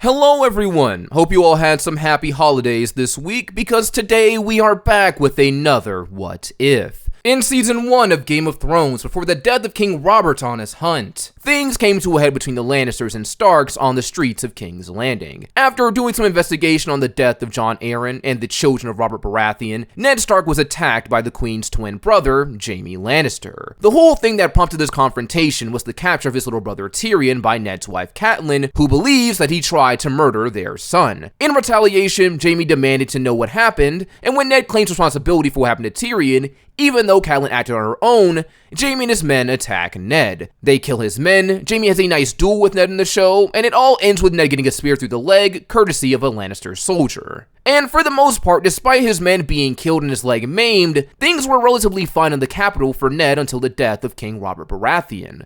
Hello everyone, hope you all had some happy holidays this week because today we are back with another What If. In Season 1 of Game of Thrones, before the death of King Robert on his hunt, things came to a head between the Lannisters and Starks on the streets of King's Landing. After doing some investigation on the death of Jon Arryn and the children of Robert Baratheon, Ned Stark was attacked by the Queen's twin brother, Jaime Lannister. The whole thing that prompted this confrontation was the capture of his little brother Tyrion by Ned's wife Catelyn, who believes that he tried to murder their son. In retaliation, Jaime demanded to know what happened, and when Ned claims responsibility for what happened to Tyrion, even though Catelyn acted on her own, Jaime and his men attack Ned. They kill his men, Jaime has a nice duel with Ned in the show, and it all ends with Ned getting a spear through the leg, courtesy of a Lannister soldier. And for the most part, despite his men being killed and his leg maimed, things were relatively fine in the capital for Ned until the death of King Robert Baratheon.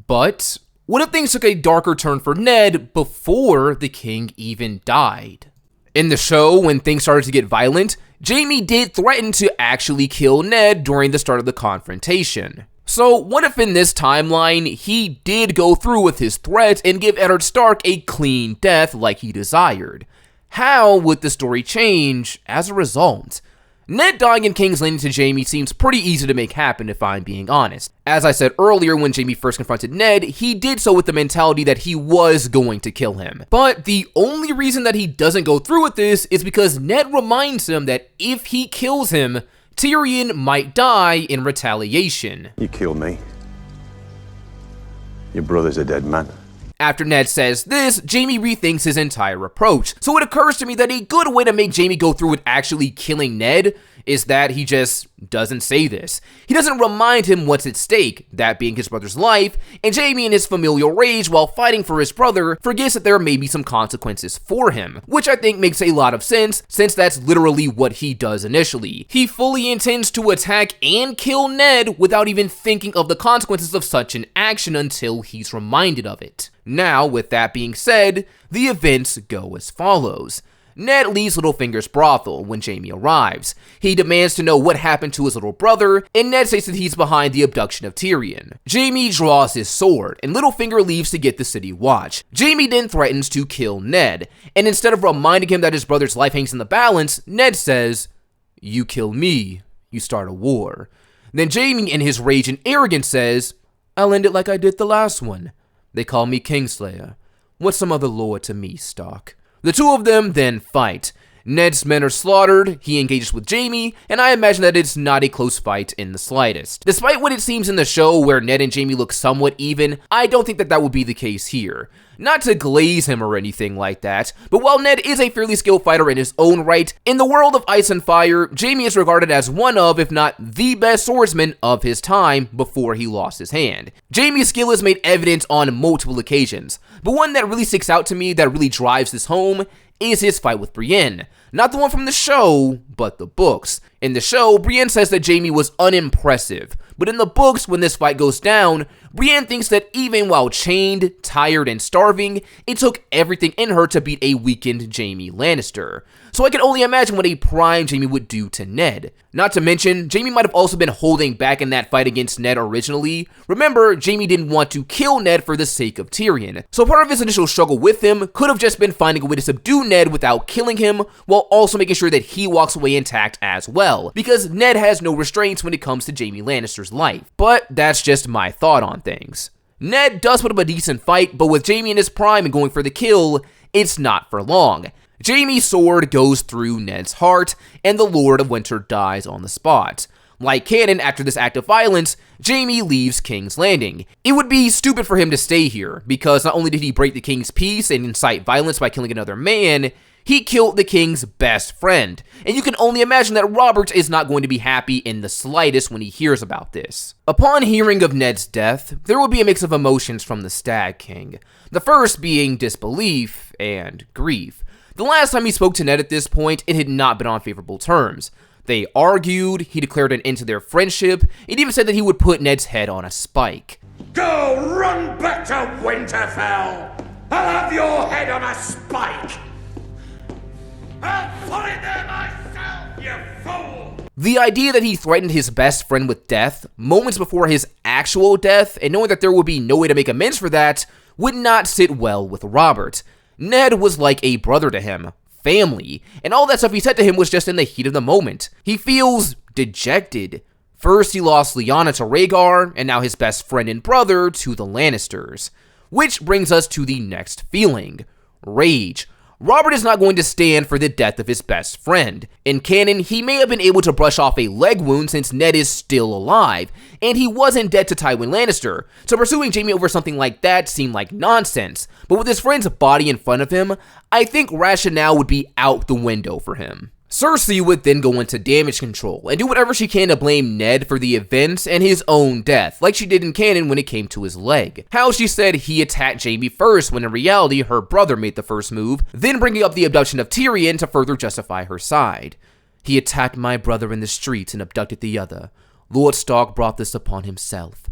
But what if things took a darker turn for Ned before the king even died? In the show, when things started to get violent, Jaime did threaten to actually kill Ned during the start of the confrontation. So what if in this timeline, he did go through with his threat and give Eddard Stark a clean death like he desired? How would the story change as a result? Ned dying in King's Landing to Jaime seems pretty easy to make happen if I'm being honest. As I said earlier, when Jaime first confronted Ned, he did so with the mentality that he was going to kill him. But the only reason that he doesn't go through with this is because Ned reminds him that if he kills him, Tyrion might die in retaliation. You killed me. Your brother's a dead man. After Ned says this, Jaime rethinks his entire approach. So it occurs to me that a good way to make Jaime go through with actually killing Ned is that he just doesn't say this. He doesn't remind him what's at stake, that being his brother's life, and Jaime in his familial rage while fighting for his brother forgets that there may be some consequences for him, which I think makes a lot of sense since that's literally what he does initially. He fully intends to attack and kill Ned without even thinking of the consequences of such an action until he's reminded of it. Now, with that being said, the events go as follows. Ned leaves Littlefinger's brothel when Jaime arrives. He demands to know what happened to his little brother, and Ned states that he's behind the abduction of Tyrion. Jaime draws his sword, and Littlefinger leaves to get the city watch. Jaime then threatens to kill Ned, and instead of reminding him that his brother's life hangs in the balance, Ned says, "You kill me, you start a war." Then Jaime, in his rage and arrogance, says, "I'll end it like I did the last one. They call me Kingslayer. What's some other lord to me, Stark?" The two of them then fight. Ned's men are slaughtered, he engages with Jaime, and I imagine that it's not a close fight in the slightest. Despite what it seems in the show where Ned and Jaime look somewhat even, I don't think that that would be the case here. Not to glaze him or anything like that, but while Ned is a fairly skilled fighter in his own right, in the world of Ice and Fire, Jaime is regarded as one of, if not the best swordsman of his time before he lost his hand. Jaime's skill is made evident on multiple occasions, but one that really sticks out to me that really drives this home is his fight with Brienne. Not the one from the show, but the books. In the show, Brienne says that Jaime was unimpressive, but in the books, when this fight goes down, Brienne thinks that even while chained, tired, and starving, it took everything in her to beat a weakened Jaime Lannister. So I can only imagine what a prime Jaime would do to Ned. Not to mention, Jaime might have also been holding back in that fight against Ned originally. Remember, Jaime didn't want to kill Ned for the sake of Tyrion. So part of his initial struggle with him could have just been finding a way to subdue Ned without killing him, while also making sure that he walks away intact as well, because Ned has no restraints when it comes to Jaime Lannister's life. But that's just my thought on things. Ned does put up a decent fight, but with Jaime in his prime and going for the kill, it's not for long. Jaime's sword goes through Ned's heart, and the Lord of Winter dies on the spot. Like canon, after this act of violence, Jaime leaves King's Landing. It would be stupid for him to stay here, because not only did he break the king's peace and incite violence by killing another man, he killed the king's best friend, and you can only imagine that Robert is not going to be happy in the slightest when he hears about this. Upon hearing of Ned's death, there will be a mix of emotions from the Stag King, the first being disbelief and grief. The last time he spoke to Ned at this point, it had not been on favorable terms. They argued, he declared an end to their friendship, and even said that he would put Ned's head on a spike. "Go run back to Winterfell! I'll have your head on a spike! I'll put it there myself, you fool!" The idea that he threatened his best friend with death moments before his actual death, and knowing that there would be no way to make amends for that, would not sit well with Robert. Ned was like a brother to him, family, and all that stuff he said to him was just in the heat of the moment. He feels dejected. First, he lost Lyanna to Rhaegar, and now his best friend and brother to the Lannisters. Which brings us to the next feeling, rage. Robert is not going to stand for the death of his best friend. In canon, he may have been able to brush off a leg wound since Ned is still alive, and he wasn't dead to Tywin Lannister, so pursuing Jaime over something like that seemed like nonsense. But with his friend's body in front of him, I think rationale would be out the window for him. Cersei would then go into damage control and do whatever she can to blame Ned for the events and his own death, like she did in canon when it came to his leg. How she said he attacked Jaime first when in reality her brother made the first move, then bringing up the abduction of Tyrion to further justify her side. He attacked my brother in the streets and abducted the other. Lord Stark brought this upon himself.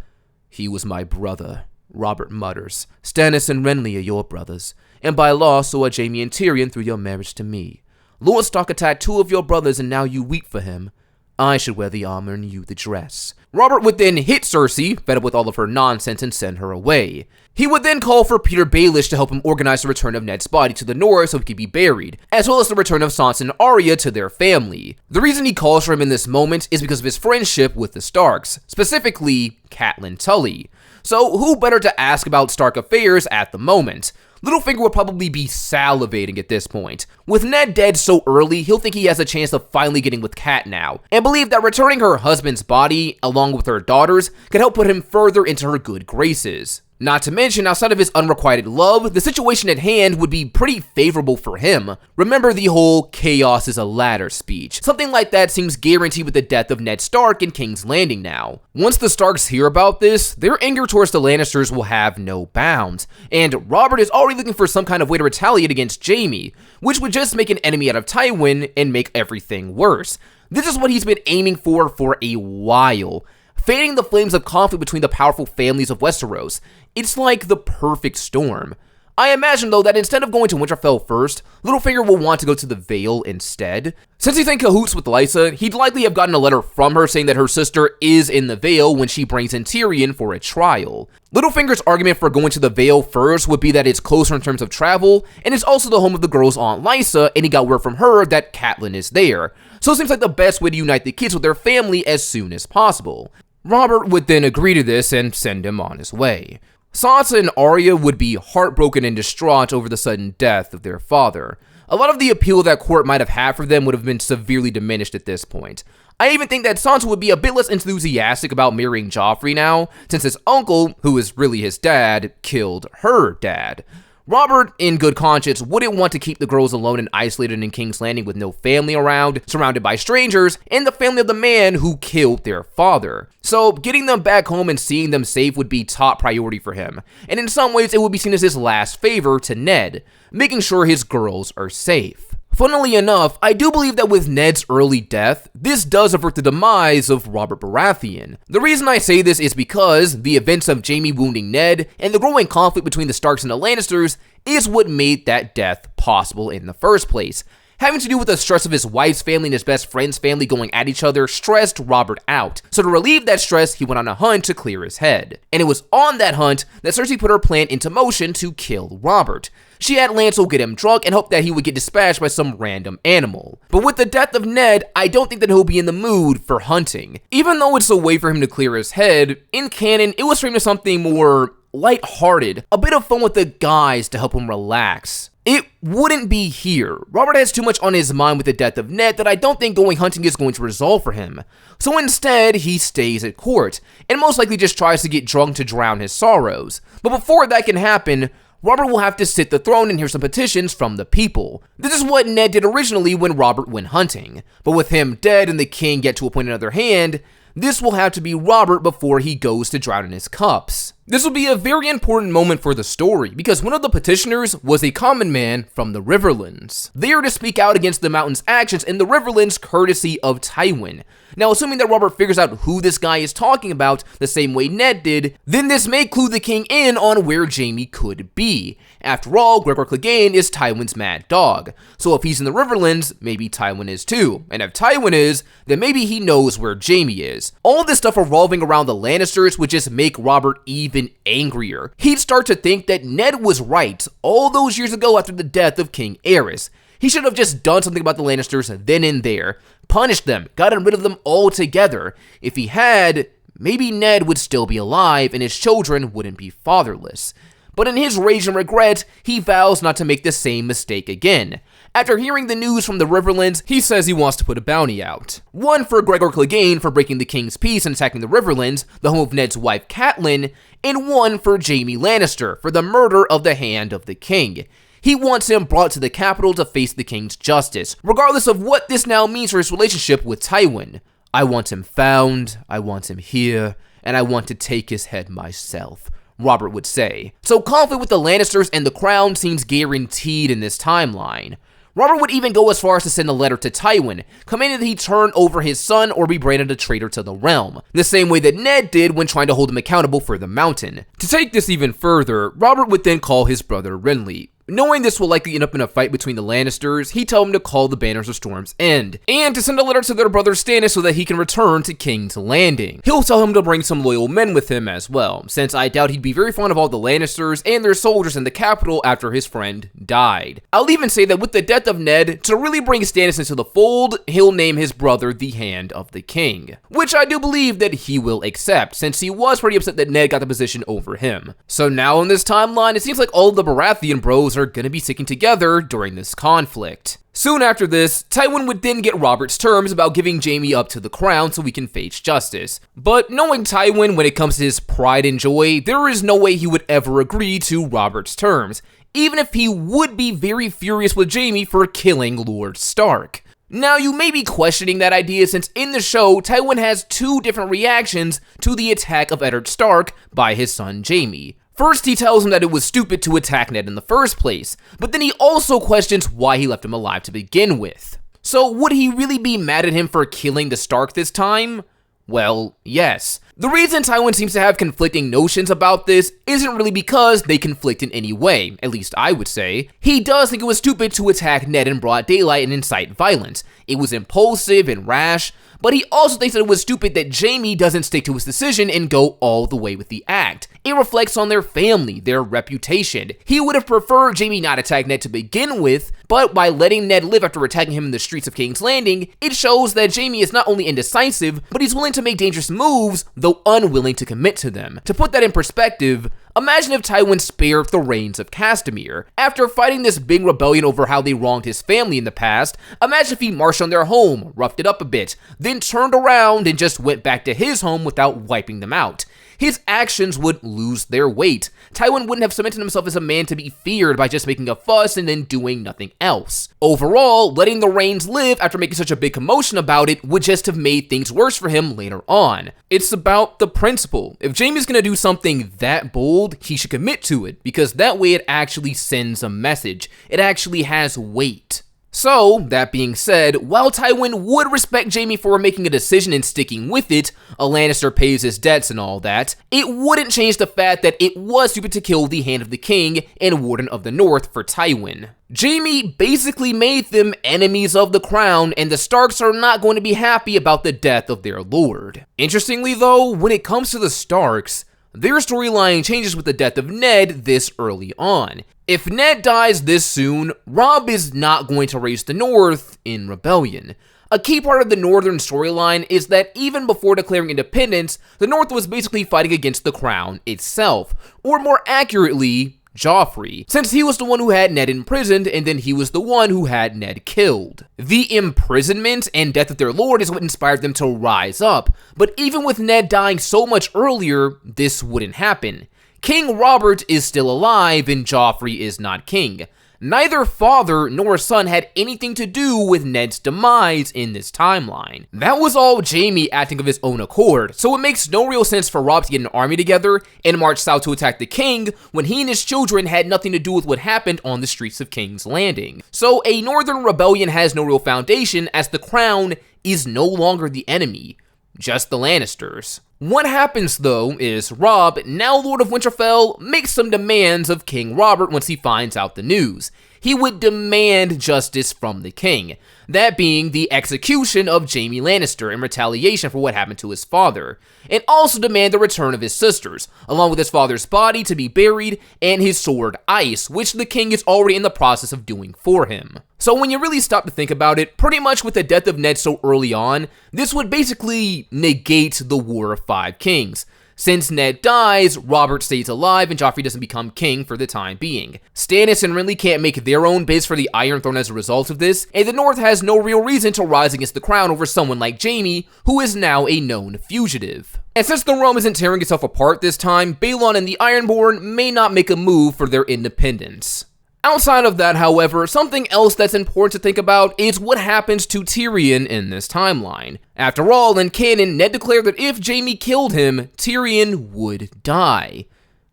He was my brother, Robert mutters. Stannis and Renly are your brothers, and by law so are Jaime and Tyrion through your marriage to me. Lord Stark attacked 2 of your brothers and now you weep for him. I should wear the armor and you the dress. Robert would then hit Cersei, fed up with all of her nonsense, and send her away. He would then call for Peter Baelish to help him organize the return of Ned's body to the north so he could be buried, as well as the return of Sansa and Arya to their family. The reason he calls for him in this moment is because of his friendship with the Starks, specifically Catelyn Tully. So who better to ask about Stark affairs at the moment? Littlefinger would probably be salivating at this point. With Ned dead so early, he'll think he has a chance of finally getting with Cat now, and believe that returning her husband's body, along with her daughter's, could help put him further into her good graces. Not to mention, outside of his unrequited love, the situation at hand would be pretty favorable for him. Remember the whole chaos is a ladder speech. Something like that seems guaranteed with the death of Ned Stark in King's Landing now. Once the Starks hear about this, their anger towards the Lannisters will have no bounds, and Robert is already looking for some kind of way to retaliate against Jaime, which would just make an enemy out of Tywin and make everything worse. This is what he's been aiming for a while. Fanning the flames of conflict between the powerful families of Westeros. It's like the perfect storm. I imagine, though, that instead of going to Winterfell first, Littlefinger will want to go to the Vale instead. Since he's in cahoots with Lysa, he'd likely have gotten a letter from her saying that her sister is in the Vale when she brings in Tyrion for a trial. Littlefinger's argument for going to the Vale first would be that it's closer in terms of travel, and it's also the home of the girl's aunt Lysa, and he got word from her that Catelyn is there. So it seems like the best way to unite the kids with their family as soon as possible. Robert would then agree to this and send him on his way. Sansa and Arya would be heartbroken and distraught over the sudden death of their father. A lot of the appeal that court might have had for them would have been severely diminished at this point. I even think that Sansa would be a bit less enthusiastic about marrying Joffrey now, since his uncle, who is really his dad, killed her dad. Robert, in good conscience, wouldn't want to keep the girls alone and isolated in King's Landing with no family around, surrounded by strangers, and the family of the man who killed their father. So, getting them back home and seeing them safe would be top priority for him, and in some ways it would be seen as his last favor to Ned, making sure his girls are safe. Funnily enough, I do believe that with Ned's early death, this does avert the demise of Robert Baratheon. The reason I say this is because the events of Jaime wounding Ned and the growing conflict between the Starks and the Lannisters is what made that death possible in the first place. Having to do with the stress of his wife's family and his best friend's family going at each other stressed Robert out. So to relieve that stress, he went on a hunt to clear his head. And it was on that hunt that Cersei put her plan into motion to kill Robert. She had Lancel get him drunk and hoped that he would get dispatched by some random animal. But with the death of Ned, I don't think that he'll be in the mood for hunting. Even though it's a way for him to clear his head, in canon, it was framed as something more lighthearted, a bit of fun with the guys to help him relax. It wouldn't be here. Robert has too much on his mind with the death of Ned that I don't think going hunting is going to resolve for him. So instead, he stays at court, and most likely just tries to get drunk to drown his sorrows. But before that can happen, Robert will have to sit the throne and hear some petitions from the people. This is what Ned did originally when Robert went hunting. But with him dead and the king yet to appoint another hand, this will have to be Robert before he goes to drown in his cups. This will be a very important moment for the story, because one of the petitioners was a common man from the Riverlands. They are to speak out against the Mountain's actions in the Riverlands courtesy of Tywin. Now, assuming that Robert figures out who this guy is talking about the same way Ned did, then this may clue the king in on where Jaime could be. After all, Gregor Clegane is Tywin's mad dog. So if he's in the Riverlands, maybe Tywin is too. And if Tywin is, then maybe he knows where Jaime is. All this stuff revolving around the Lannisters would just make Robert even even angrier. He'd start to think that Ned was right all those years ago after the death of King Aerys. He should have just done something about the Lannisters then and there, punished them, gotten rid of them altogether. If he had, maybe Ned would still be alive and his children wouldn't be fatherless. But in his rage and regret, he vows not to make the same mistake again. After hearing the news from the Riverlands, he says he wants to put a bounty out. One for Gregor Clegane for breaking the King's peace and attacking the Riverlands, the home of Ned's wife Catelyn, and one for Jaime Lannister for the murder of the Hand of the King. He wants him brought to the capital to face the King's justice, regardless of what this now means for his relationship with Tywin. I want him found, I want him here, and I want to take his head myself, Robert would say. So conflict with the Lannisters and the crown seems guaranteed in this timeline. Robert would even go as far as to send a letter to Tywin, commanding that he turn over his son or be branded a traitor to the realm, the same way that Ned did when trying to hold him accountable for the Mountain. To take this even further, Robert would then call his brother Renly. Knowing this will likely end up in a fight between the Lannisters, he told him to call the Banners of Storm's End, and to send a letter to their brother Stannis so that he can return to King's Landing. He'll tell him to bring some loyal men with him as well, since I doubt he'd be very fond of all the Lannisters and their soldiers in the capital after his friend died. I'll even say that with the death of Ned, to really bring Stannis into the fold, he'll name his brother the Hand of the King, which I do believe that he will accept, since he was pretty upset that Ned got the position over him. So now in this timeline, it seems like all of the Baratheon bros are gonna be sticking together during this conflict. Soon after this, Tywin would then get Robert's terms about giving Jaime up to the crown so he can face justice. But knowing Tywin when it comes to his pride and joy, there is no way he would ever agree to Robert's terms, even if he would be very furious with Jaime for killing Lord Stark. Now, you may be questioning that idea since in the show, Tywin has two different reactions to the attack of Eddard Stark by his son Jaime. First, he tells him that it was stupid to attack Ned in the first place, but then he also questions why he left him alive to begin with. So would he really be mad at him for killing the Stark this time? Well, yes. The reason Tywin seems to have conflicting notions about this isn't really because they conflict in any way, at least I would say. He does think it was stupid to attack Ned in broad daylight and incite violence. It was impulsive and rash, but he also thinks that it was stupid that Jaime doesn't stick to his decision and go all the way with the act. It reflects on their family, their reputation. He would have preferred Jaime not attack Ned to begin with, but by letting Ned live after attacking him in the streets of King's Landing, it shows that Jaime is not only indecisive, but he's willing to make dangerous moves, though unwilling to commit to them. To put that in perspective, imagine if Tywin spared the reins of Castamere. After fighting this big rebellion over how they wronged his family in the past, imagine if he marched on their home, roughed it up a bit, then turned around and just went back to his home without wiping them out. His actions would lose their weight. Tywin wouldn't have cemented himself as a man to be feared by just making a fuss and then doing nothing else. Overall, letting the reins live after making such a big commotion about it would just have made things worse for him later on. It's about the principle. If Jaime's gonna do something that bold, he should commit to it, because that way it actually sends a message. It actually has weight. So, that being said, while Tywin would respect Jaime for making a decision and sticking with it, a Lannister pays his debts and all that, it wouldn't change the fact that it was stupid to kill the Hand of the King and Warden of the North for Tywin. Jaime basically made them enemies of the crown, and the Starks are not going to be happy about the death of their lord. Interestingly though, when it comes to the Starks, their storyline changes with the death of Ned this early on. If Ned dies this soon, Robb is not going to raise the North in rebellion. A key part of the Northern storyline is that even before declaring independence, the North was basically fighting against the crown itself, or more accurately, Joffrey, since he was the one who had Ned imprisoned and then he was the one who had Ned killed. The imprisonment and death of their lord is what inspired them to rise up, but even with Ned dying so much earlier, this wouldn't happen. King Robert is still alive and Joffrey is not king. Neither father nor son had anything to do with Ned's demise in this timeline. That was all Jaime acting of his own accord, so it makes no real sense for Robb to get an army together and march south to attack the king when he and his children had nothing to do with what happened on the streets of King's Landing. So a northern rebellion has no real foundation as the crown is no longer the enemy, just the Lannisters. What happens though is Robb, now Lord of Winterfell, makes some demands of King Robert once he finds out the news. He would demand justice from the king, that being the execution of Jaime Lannister in retaliation for what happened to his father, and also demand the return of his sisters, along with his father's body to be buried and his sword Ice, which the king is already in the process of doing for him. So when you really stop to think about it, pretty much with the death of Ned so early on, this would basically negate the War of Five Kings. Since Ned dies, Robert stays alive and Joffrey doesn't become king for the time being. Stannis and Renly can't make their own bids for the Iron Throne as a result of this, and the North has no real reason to rise against the crown over someone like Jaime, who is now a known fugitive. And since the realm isn't tearing itself apart this time, Balon and the Ironborn may not make a move for their independence. Outside of that, however, something else that's important to think about is what happens to Tyrion in this timeline. After all, in canon, Ned declared that if Jaime killed him, Tyrion would die.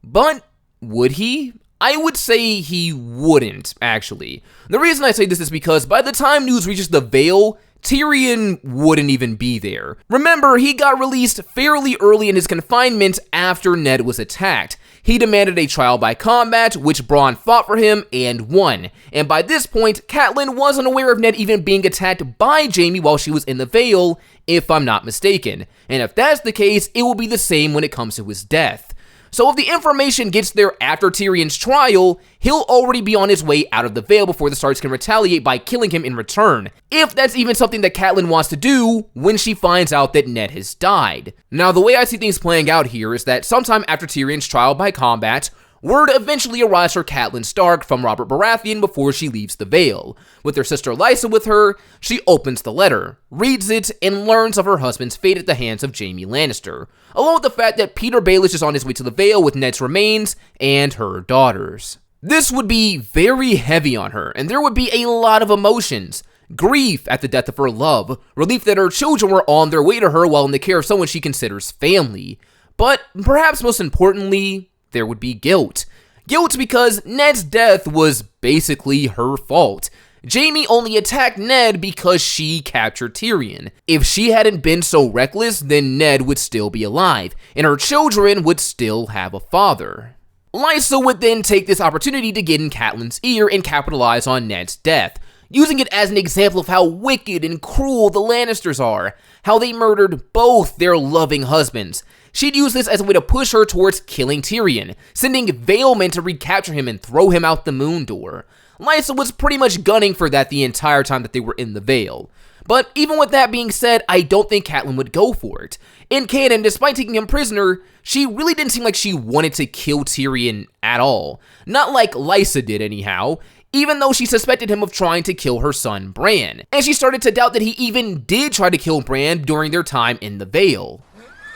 But would he? I would say he wouldn't, actually. The reason I say this is because by the time news reaches the Vale, Tyrion wouldn't even be there. Remember, he got released fairly early in his confinement after Ned was attacked. He demanded a trial by combat, which Bronn fought for him and won. And by this point, Catelyn wasn't aware of Ned even being attacked by Jaime while she was in the Vale, if I'm not mistaken. And if that's the case, it will be the same when it comes to his death. So if the information gets there after Tyrion's trial, he'll already be on his way out of the Vale before the Starks can retaliate by killing him in return, if that's even something that Catelyn wants to do when she finds out that Ned has died. Now, the way I see things playing out here is that sometime after Tyrion's trial by combat, word eventually arrives for Catelyn Stark from Robert Baratheon before she leaves the Vale. With her sister Lysa with her, she opens the letter, reads it, and learns of her husband's fate at the hands of Jaime Lannister, along with the fact that Peter Baelish is on his way to the Vale with Ned's remains and her daughters. This would be very heavy on her, and there would be a lot of emotions. Grief at the death of her love, relief that her children were on their way to her while in the care of someone she considers family. But perhaps most importantly, there would be guilt. Guilt because Ned's death was basically her fault. Jaime only attacked Ned because she captured Tyrion. If she hadn't been so reckless, then Ned would still be alive, and her children would still have a father. Lysa would then take this opportunity to get in Catelyn's ear and capitalize on Ned's death, using it as an example of how wicked and cruel the Lannisters are, how they murdered both their loving husbands. She'd use this as a way to push her towards killing Tyrion, sending Vale men to recapture him and throw him out the moon door. Lysa was pretty much gunning for that the entire time that they were in the Vale. But even with that being said, I don't think Catelyn would go for it. In canon, despite taking him prisoner, she really didn't seem like she wanted to kill Tyrion at all. Not like Lysa did anyhow, even though she suspected him of trying to kill her son Bran. And she started to doubt that he even did try to kill Bran during their time in the Vale.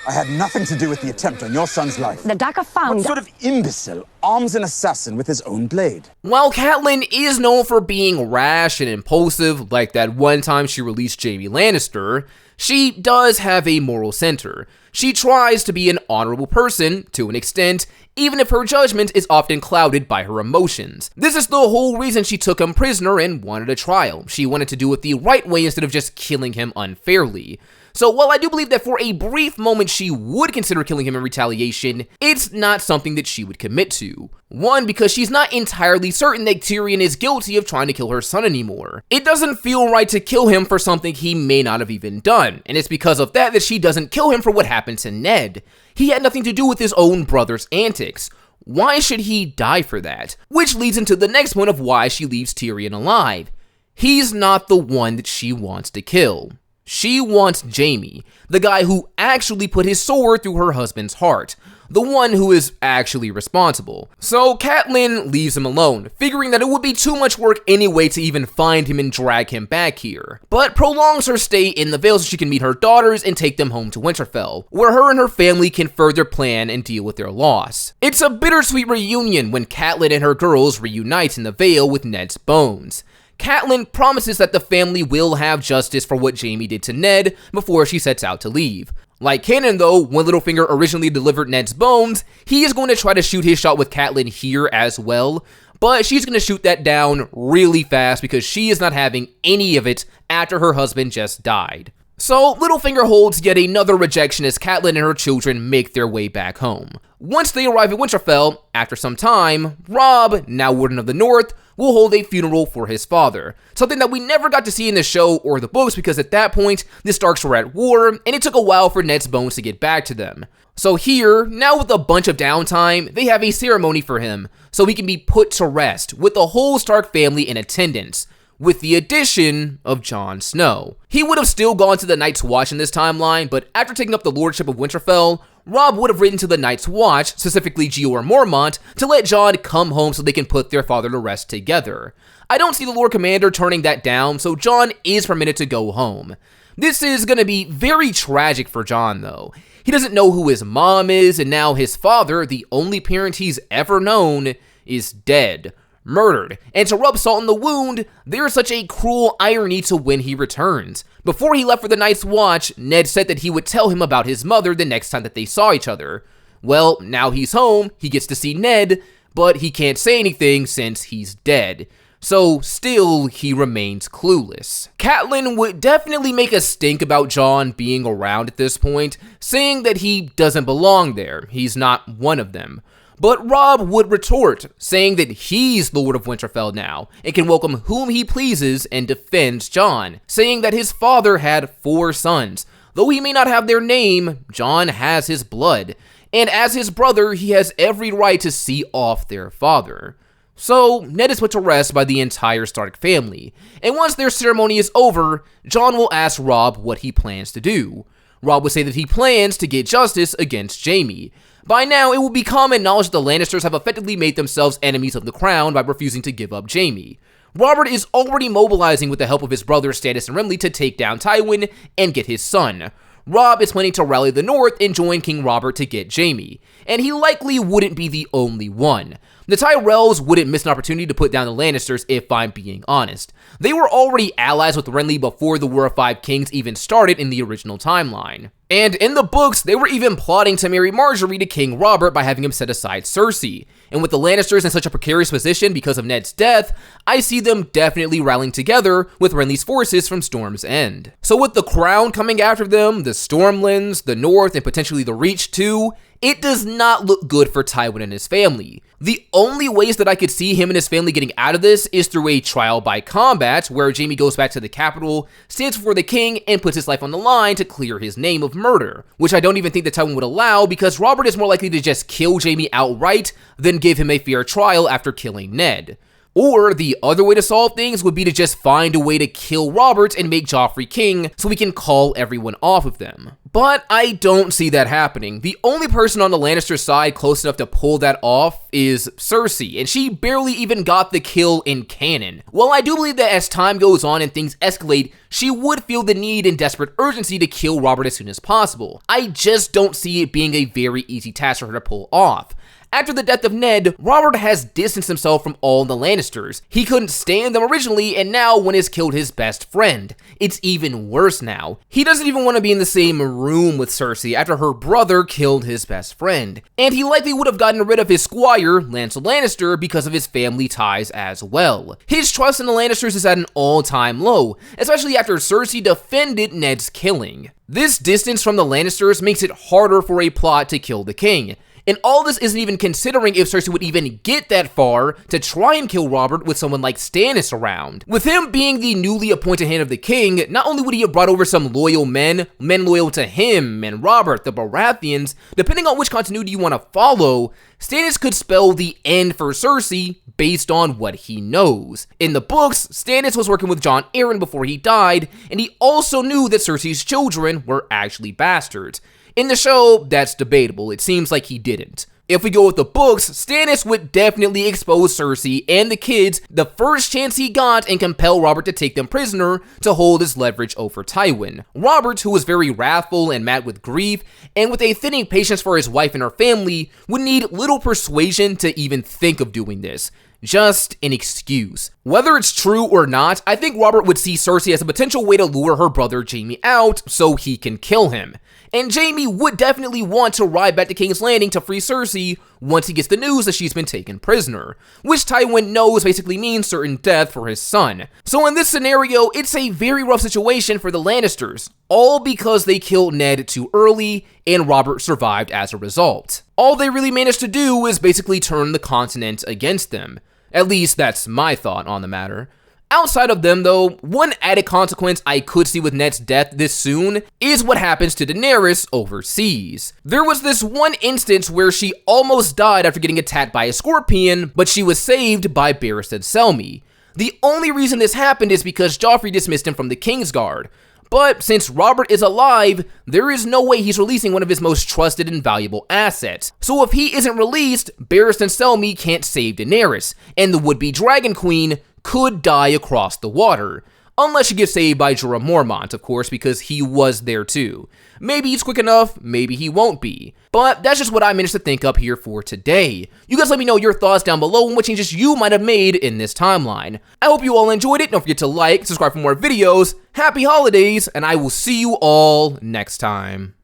I had nothing to do with the attempt on your son's life. The dagger found... What sort of imbecile arms an assassin with his own blade? While Catelyn is known for being rash and impulsive, like that one time she released Jaime Lannister, she does have a moral center. She tries to be an honorable person, to an extent, even if her judgment is often clouded by her emotions. This is the whole reason she took him prisoner and wanted a trial. She wanted to do it the right way instead of just killing him unfairly. So while I do believe that for a brief moment she would consider killing him in retaliation, it's not something that she would commit to. One, because she's not entirely certain that Tyrion is guilty of trying to kill her son anymore. It doesn't feel right to kill him for something he may not have even done, and it's because of that that she doesn't kill him for what happened to Ned. He had nothing to do with his own brother's antics. Why should he die for that? Which leads into the next point of why she leaves Tyrion alive. He's not the one that she wants to kill. She wants Jaime, the guy who actually put his sword through her husband's heart, the one who is actually responsible. So Catelyn leaves him alone, figuring that it would be too much work anyway to even find him and drag him back here, but prolongs her stay in the Vale so she can meet her daughters and take them home to Winterfell, where her and her family can further plan and deal with their loss. It's a bittersweet reunion when Catelyn and her girls reunite in the Vale with Ned's bones. Catelyn promises that the family will have justice for what Jaime did to Ned before she sets out to leave. Like canon though, when Littlefinger originally delivered Ned's bones, he is going to try to shoot his shot with Catelyn here as well, but she's going to shoot that down really fast because she is not having any of it after her husband just died. So Littlefinger holds yet another rejection as Catelyn and her children make their way back home. Once they arrive at Winterfell, after some time, Robb, now Warden of the North, will hold a funeral for his father, something that we never got to see in the show or the books because at that point, the Starks were at war, and it took a while for Ned's bones to get back to them. So here, now with a bunch of downtime, they have a ceremony for him, so he can be put to rest, with the whole Stark family in attendance, with the addition of Jon Snow. He would have still gone to the Night's Watch in this timeline, but after taking up the lordship of Winterfell, Robb would have written to the Night's Watch, specifically Jeor Mormont, to let Jon come home so they can put their father to rest together. I don't see the Lord Commander turning that down, so Jon is permitted to go home. This is going to be very tragic for Jon, though. He doesn't know who his mom is, and now his father, the only parent he's ever known, is dead. Murdered, and to rub salt in the wound, there is such a cruel irony to when he returns. Before he left for the Night's Watch, Ned said that he would tell him about his mother the next time that they saw each other. Well, now he's home, he gets to see Ned, but he can't say anything since he's dead. So, still, he remains clueless. Catelyn would definitely make a stink about Jon being around at this point, saying that he doesn't belong there, he's not one of them. But Robb would retort, saying that he's Lord of Winterfell now, and can welcome whom he pleases and defends Jon, saying that his father had 4 sons. Though he may not have their name, Jon has his blood, and as his brother, he has every right to see off their father. So, Ned is put to rest by the entire Stark family, and once their ceremony is over, Jon will ask Robb what he plans to do. Robb would say that he plans to get justice against Jaime. By now, it will be common knowledge that the Lannisters have effectively made themselves enemies of the crown by refusing to give up Jaime. Robert is already mobilizing with the help of his brothers Stannis and Renly to take down Tywin and get his son. Robb is planning to rally the North and join King Robert to get Jaime, and he likely wouldn't be the only one. The Tyrells wouldn't miss an opportunity to put down the Lannisters if I'm being honest. They were already allies with Renly before the War of 5 Kings even started in the original timeline. And in the books, they were even plotting to marry Marjorie to King Robert by having him set aside Cersei. And with the Lannisters in such a precarious position because of Ned's death, I see them definitely rallying together with Renly's forces from Storm's End. So with the Crown coming after them, the Stormlands, the North, and potentially the Reach too, it does not look good for Tywin and his family. The only ways that I could see him and his family getting out of this is through a trial by combat, where Jaime goes back to the capital, stands before the king, and puts his life on the line to clear his name of murder, which I don't even think that Tywin would allow because Robert is more likely to just kill Jaime outright than give him a fair trial after killing Ned. Or the other way to solve things would be to just find a way to kill Robert and make Joffrey king so we can call everyone off of them. But I don't see that happening. The only person on the Lannister side close enough to pull that off is Cersei, and she barely even got the kill in canon. While I do believe that as time goes on and things escalate, she would feel the need and desperate urgency to kill Robert as soon as possible. I just don't see it being a very easy task for her to pull off. After the death of Ned, Robert has distanced himself from all the Lannisters. He couldn't stand them originally, and now one has killed his best friend. It's even worse now. He doesn't even want to be in the same room with Cersei after her brother killed his best friend. And he likely would have gotten rid of his squire, Lancel Lannister, because of his family ties as well. His trust in the Lannisters is at an all-time low, especially after Cersei defended Ned's killing. This distance from the Lannisters makes it harder for a plot to kill the king. And all this isn't even considering if Cersei would even get that far to try and kill Robert with someone like Stannis around. With him being the newly appointed hand of the king, not only would he have brought over some loyal men loyal to him and Robert, the Baratheons, depending on which continuity you want to follow, Stannis could spell the end for Cersei based on what he knows. In the books, Stannis was working with Jon Arryn before he died, and he also knew that Cersei's children were actually bastards. In the show, that's debatable. It seems like he didn't. If we go with the books, Stannis would definitely expose Cersei and the kids the first chance he got and compel Robert to take them prisoner to hold his leverage over Tywin. Robert, who was very wrathful and mad with grief, and with a thinning patience for his wife and her family, would need little persuasion to even think of doing this. Just an excuse. Whether it's true or not, I think Robert would see Cersei as a potential way to lure her brother Jaime out so he can kill him. And Jaime would definitely want to ride back to King's Landing to free Cersei once he gets the news that she's been taken prisoner, which Tywin knows basically means certain death for his son. So in this scenario, it's a very rough situation for the Lannisters, all because they killed Ned too early and Robert survived as a result. All they really managed to do is basically turn the continent against them. At least that's my thought on the matter. Outside of them, though, one added consequence I could see with Ned's death this soon is what happens to Daenerys overseas. There was this one instance where she almost died after getting attacked by a scorpion, but she was saved by Barristan Selmy. The only reason this happened is because Joffrey dismissed him from the Kingsguard. But since Robert is alive, there is no way he's releasing one of his most trusted and valuable assets. So if he isn't released, Barristan Selmy can't save Daenerys, and the would-be Dragon Queen could die across the water. Unless she gets saved by Jorah Mormont, of course, because he was there too. Maybe he's quick enough, maybe he won't be. But that's just what I managed to think up here for today. You guys let me know your thoughts down below and what changes you might have made in this timeline. I hope you all enjoyed it. Don't forget to like, subscribe for more videos. Happy holidays, and I will see you all next time.